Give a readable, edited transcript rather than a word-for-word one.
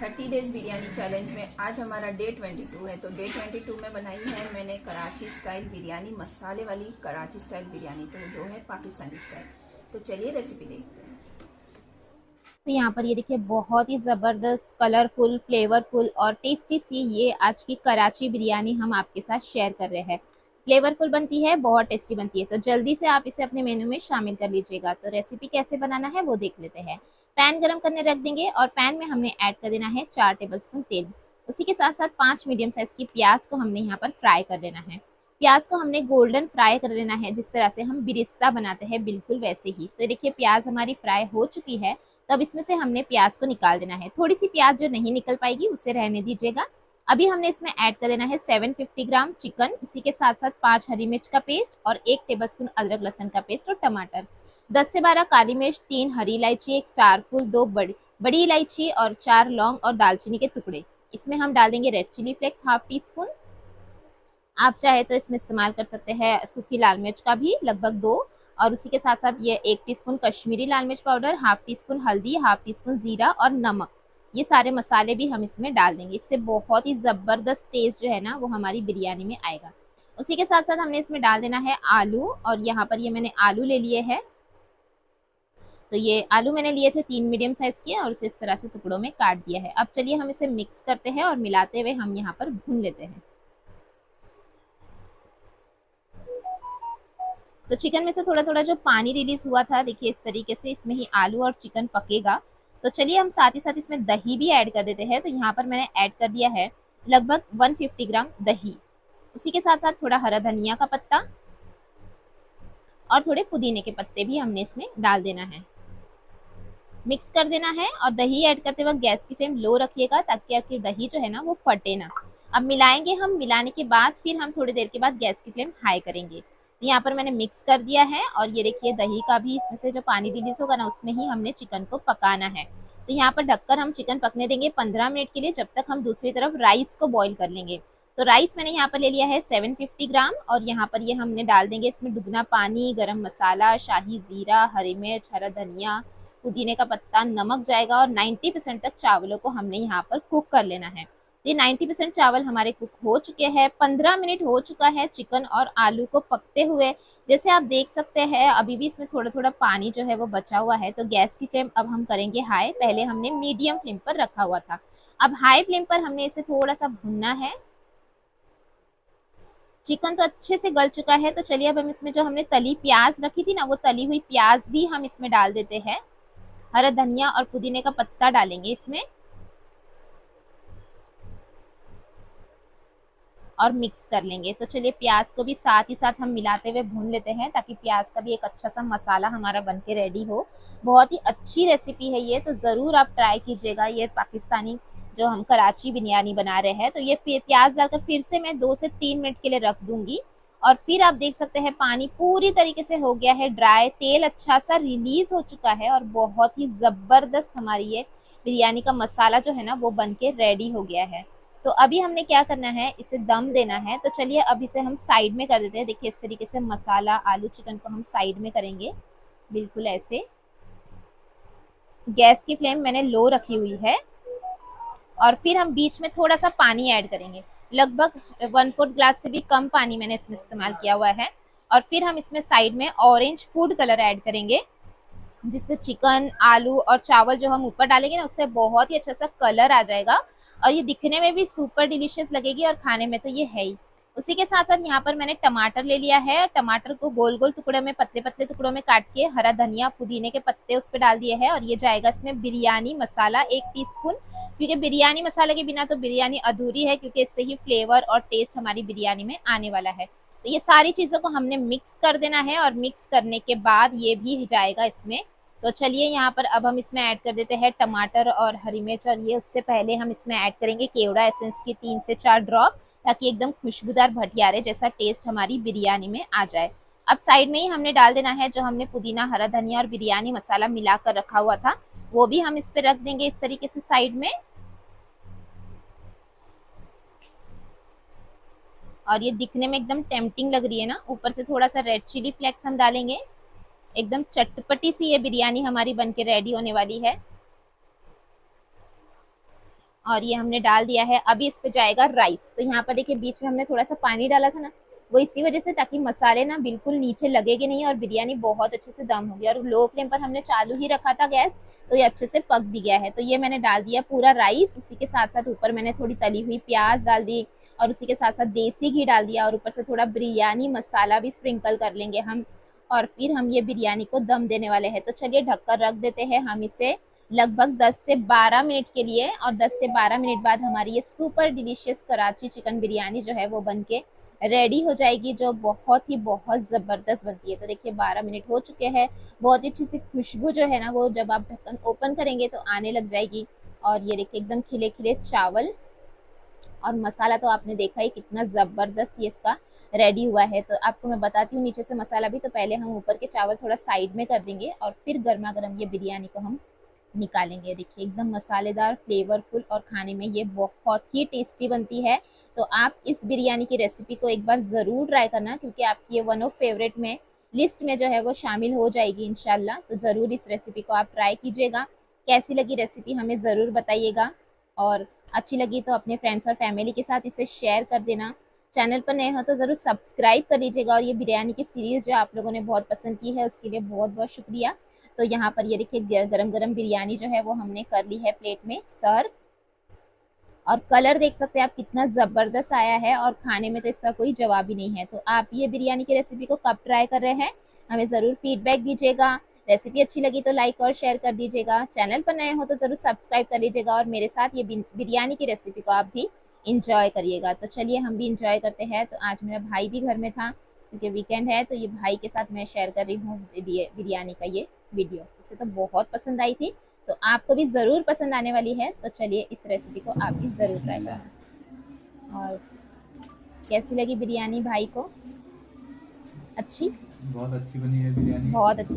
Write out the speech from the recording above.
30 days biryani challenge में आज हमारा डे 22 है। तो डे 22 में बनाई है मैंने कराची स्टाइल बिरयानी, मसाले वाली कराची स्टाइल बिरयानी, तो जो है पाकिस्तानी स्टाइल। तो चलिए रेसिपी देखते हैं। तो यहाँ पर ये देखिए बहुत ही ज़बरदस्त, कलरफुल, फ्लेवरफुल और टेस्टी सी ये आज की कराची बिरयानी हम आपके साथ शेयर कर रहे हैं। फ्लेवरफुल बनती है, बहुत टेस्टी बनती है, तो जल्दी से आप इसे अपने मेनू में शामिल कर लीजिएगा। तो रेसिपी कैसे बनाना है वो देख लेते हैं। पैन गरम करने रख देंगे और पैन में हमने ऐड कर देना है 4 टेबलस्पून तेल। उसी के साथ साथ 5 मीडियम साइज़ की प्याज को हमने यहाँ पर फ्राई कर लेना है। प्याज को हमने गोल्डन फ्राई कर लेना है, जिस तरह से हम बिरिस्ता बनाते हैं बिल्कुल वैसे ही। तो देखिए प्याज हमारी फ्राई हो चुकी है, तब इसमें से हमने प्याज को निकाल देना है। थोड़ी सी प्याज जो नहीं निकल पाएगी उसे रहने दीजिएगा। अभी हमने इसमें ऐड कर देना है 750 ग्राम चिकन, उसी के साथ साथ 5 हरी मिर्च का पेस्ट और 1 टेबलस्पून अदरक लहसुन का पेस्ट और टमाटर, 10 से 12 काली मिर्च, 3 हरी इलायची, 1 स्टार फूल, 2 बड़ी इलायची और 4 लौंग और दालचीनी के टुकड़े। इसमें हम डाल देंगे red chilli flakes half teaspoon. आप चाहे तो इसमें इस्तेमाल कर सकते हैं सूखी लाल मिर्च का भी लगभग 2, और उसी के साथ साथ ये 1 टीस्पून कश्मीरी लाल मिर्च पाउडर, हाफ टी स्पून हल्दी, हाफ टी स्पून जीरा और नमक। ये सारे मसाले भी हम इसमें डाल देंगे। इससे बहुत ही ज़बरदस्त टेस्ट जो है ना वो हमारी बिरयानी में आएगा। उसी के साथ साथ हमने इसमें डाल देना है आलू, और यहाँ पर ये मैंने आलू ले लिए हैं। तो ये आलू मैंने लिए थे 3 मीडियम साइज़ के, और उसे इस तरह से टुकड़ों में काट दिया है। अब चलिए हम इसे मिक्स करते हैं और मिलाते हुए हम यहाँ पर भून लेते हैं। तो चिकन में से थोड़ा थोड़ा जो पानी रिलीज हुआ था, देखिए इस तरीके से इसमें ही आलू और चिकन पकेगा। तो चलिए हम साथ ही साथ इसमें दही भी ऐड कर देते हैं। तो यहाँ पर मैंने ऐड कर दिया है लगभग 150 ग्राम दही। उसी के साथ साथ थोड़ा हरा धनिया का पत्ता और थोड़े पुदीने के पत्ते भी हमने इसमें डाल देना है। मिक्स कर देना है, और दही ऐड करते वक्त गैस की फ्लेम लो रखिएगा ताकि आपकी दही जो है ना वो फटे ना। अब मिलाएंगे हम, मिलाने के बाद फिर हम थोड़ी देर के बाद गैस की फ्लेम हाई करेंगे। यहाँ पर मैंने मिक्स कर दिया है, और ये देखिए दही का भी इसमें से जो पानी रिलीज होगा ना उसमें ही हमने चिकन को पकाना है। तो यहाँ पर ढककर हम चिकन पकने देंगे 15 मिनट के लिए, जब तक हम दूसरी तरफ राइस को बॉईल कर लेंगे। तो राइस मैंने यहाँ पर ले लिया है 750 ग्राम, और यहाँ पर ये हमने डाल देंगे इसमें दुगना पानी, गरम मसाला, शाही जीरा, हरी मिर्च, हरा धनिया, पुदीने का पत्ता, नमक जाएगा, और 90% तक चावलों को हमने यहाँ पर कुक कर लेना है। ये 90% चावल हमारे कुक हो चुके हैं। 15 मिनट हो चुका है चिकन और आलू को पकते हुए। जैसे आप देख सकते हैं अभी भी इसमें थोड़ा थोड़ा पानी जो है वो बचा हुआ है। तो गैस की फ्लेम अब हम करेंगे हाई, पहले हमने मीडियम फ्लेम पर रखा हुआ था। अब हाई फ्लेम पर हमने इसे थोड़ा सा भुनना है। चिकन तो अच्छे से गल चुका है। तो चलिए अब हम इसमें जो हमने तली प्याज रखी थी ना, वो तली हुई प्याज भी हम इसमें डाल देते हैं। हरा धनिया और पुदीने का पत्ता डालेंगे इसमें, और मिक्स कर लेंगे। तो चलिए प्याज को भी साथ ही साथ हम मिलाते हुए भून लेते हैं, ताकि प्याज का भी एक अच्छा सा मसाला हमारा बनके रेडी हो। बहुत ही अच्छी रेसिपी है ये, तो ज़रूर आप ट्राई कीजिएगा। ये पाकिस्तानी जो हम कराची बिरयानी बना रहे हैं, तो ये प्याज डालकर फिर से मैं 2 से 3 मिनट के लिए रख दूंगी। और फिर आप देख सकते हैं पानी पूरी तरीके से हो गया है ड्राई, तेल अच्छा सा रिलीज हो चुका है, और बहुत ही ज़बरदस्त हमारी ये बिरयानी का मसाला जो है ना वो बन के रेडी हो गया है। तो अभी हमने क्या करना है, इसे दम देना है। तो चलिए अब इसे हम साइड में कर देते हैं। देखिए इस तरीके से मसाला आलू चिकन को हम साइड में करेंगे, बिल्कुल ऐसे। गैस की फ्लेम मैंने लो रखी हुई है, और फिर हम बीच में थोड़ा सा पानी ऐड करेंगे। लगभग 1/4 ग्लास से भी कम पानी मैंने इसमें इस्तेमाल किया हुआ है। और फिर हम इसमें साइड में ऑरेंज फूड कलर ऐड करेंगे, जिससे चिकन, आलू और चावल जो हम ऊपर डालेंगे ना उससे बहुत ही अच्छा सा कलर आ जाएगा, और ये दिखने में भी सुपर डिलीशियस लगेगी, और खाने में तो ये है ही। उसी के साथ साथ यहाँ पर मैंने टमाटर ले लिया है। टमाटर को गोल गोल टुकड़े में, पतले पतले टुकड़ों में काट के, हरा धनिया, पुदीने के पत्ते उस पर डाल दिए हैं। और ये जाएगा इसमें बिरयानी मसाला 1 टीस्पून, क्योंकि बिरयानी मसाले के बिना तो बिरयानी अधूरी है, क्योंकि इससे ही फ्लेवर और टेस्ट हमारी बिरयानी में आने वाला है। तो ये सारी चीज़ों को हमने मिक्स कर देना है, और मिक्स करने के बाद ये भी जाएगा इसमें। तो चलिए यहाँ पर अब हम इसमें ऐड कर देते हैं टमाटर और हरी मिर्च, और ये उससे पहले हम इसमें ऐड करेंगे केवड़ा एसेंस की 3 से 4 ड्रॉप, ताकि एकदम खुशबूदार भटियारे जैसा टेस्ट हमारी बिरयानी में आ जाए। अब साइड में ही हमने डाल देना है जो हमने पुदीना, हरा धनिया और बिरयानी मसाला मिला कर रखा हुआ था, वो भी हम इस पे रख देंगे इस तरीके से साइड में। और ये दिखने में एकदम टेम्पटिंग लग रही है ना। ऊपर से थोड़ा सा रेड चिली फ्लेक्स हम डालेंगे। एकदम चटपटी सी ये बिरयानी हमारी बनके रेडी होने वाली है। और ये हमने डाल दिया है। अभी इस पे जाएगा राइस। तो यहाँ पर देखिए बीच में हमने थोड़ा सा पानी डाला था ना, वो इसी वजह से ताकि मसाले ना बिल्कुल नीचे लगेंगे नहीं और बिरयानी बहुत अच्छे से दम होगी। और लो फ्लेम पर हमने चालू ही रखा था गैस, तो ये अच्छे से पक भी गया है। तो ये मैंने डाल दिया पूरा राइस, उसी के साथ साथ ऊपर मैंने थोड़ी तली हुई प्याज डाल दी और उसी के साथ साथ देसी घी डाल दिया और ऊपर से थोड़ा बिरयानी मसाला भी स्प्रिंकल कर लेंगे हम। और फिर हम ये बिरयानी को दम देने वाले हैं। तो चलिए ढककर रख देते हैं हम इसे लगभग 10 से 12 मिनट के लिए। और 10 से 12 मिनट बाद हमारी ये super delicious Karachi chicken biryani जो है वो बनके रेडी हो जाएगी, जो बहुत ज़बरदस्त बनती है। तो देखिए 12 मिनट हो चुके हैं। बहुत ही अच्छी सी खुशबू जो है ना वो जब आप ढक्कन ओपन करेंगे तो आने लग जाएगी। और ये देखिए एकदम खिले खिले चावल और मसाला तो आपने देखा ही कितना ज़बरदस्त ये इसका रेडी हुआ है। तो आपको मैं बताती हूँ नीचे से मसाला भी। तो पहले हम ऊपर के चावल थोड़ा साइड में कर देंगे और फिर गर्मा गर्म ये बिरयानी को हम निकालेंगे। देखिए एकदम मसालेदार, फ्लेवरफुल और खाने में ये बहुत ही टेस्टी बनती है। तो आप इस बिरयानी की रेसिपी को एक बार ज़रूर ट्राई करना, क्योंकि आपकी ये वन ऑफ फेवरेट में लिस्ट में जो है वो शामिल हो जाएगी इंशाल्लाह। तो ज़रूर इस रेसिपी को आप ट्राई कीजिएगा। कैसी लगी रेसिपी हमें ज़रूर बताइएगा, और अच्छी लगी तो अपने फ्रेंड्स और फैमिली के साथ इसे शेयर कर देना। चैनल पर नए हो तो ज़रूर सब्सक्राइब कर लीजिएगा। और ये बिरयानी की सीरीज़ जो आप लोगों ने बहुत पसंद की है उसके लिए बहुत बहुत शुक्रिया। तो यहाँ पर ये देखिए गरम गरम बिरयानी जो है वो हमने कर ली है प्लेट में सर्व। और कलर देख सकते हैं आप कितना ज़बरदस्त आया है और खाने में तो इसका कोई जवाब ही नहीं है। तो आप ये बिरयानी की रेसिपी को कब ट्राई कर रहे हैं हमें ज़रूर फीडबैक दीजिएगा। रेसिपी अच्छी लगी तो लाइक और शेयर कर दीजिएगा। चैनल पर नए हो तो ज़रूर सब्सक्राइब कर लीजिएगा और मेरे साथ ये बिरयानी की रेसिपी को आप भी इंजॉय करिएगा। तो चलिए हम भी इंजॉय करते हैं। तो आज मेरा भाई भी घर में था क्योंकि वीकेंड है, तो ये भाई के साथ मैं शेयर कर रही हूँ बिरयानी का ये वीडियो। उसे तो बहुत पसंद आई थी, तो आपको भी ज़रूर पसंद आने वाली है। तो चलिए इस रेसिपी को आप भी ज़रूर ट्राई करें। और कैसी लगी बिरयानी भाई को? अच्छी? बहुत अच्छी बनी है बिरयानी। बहुत अच्छी।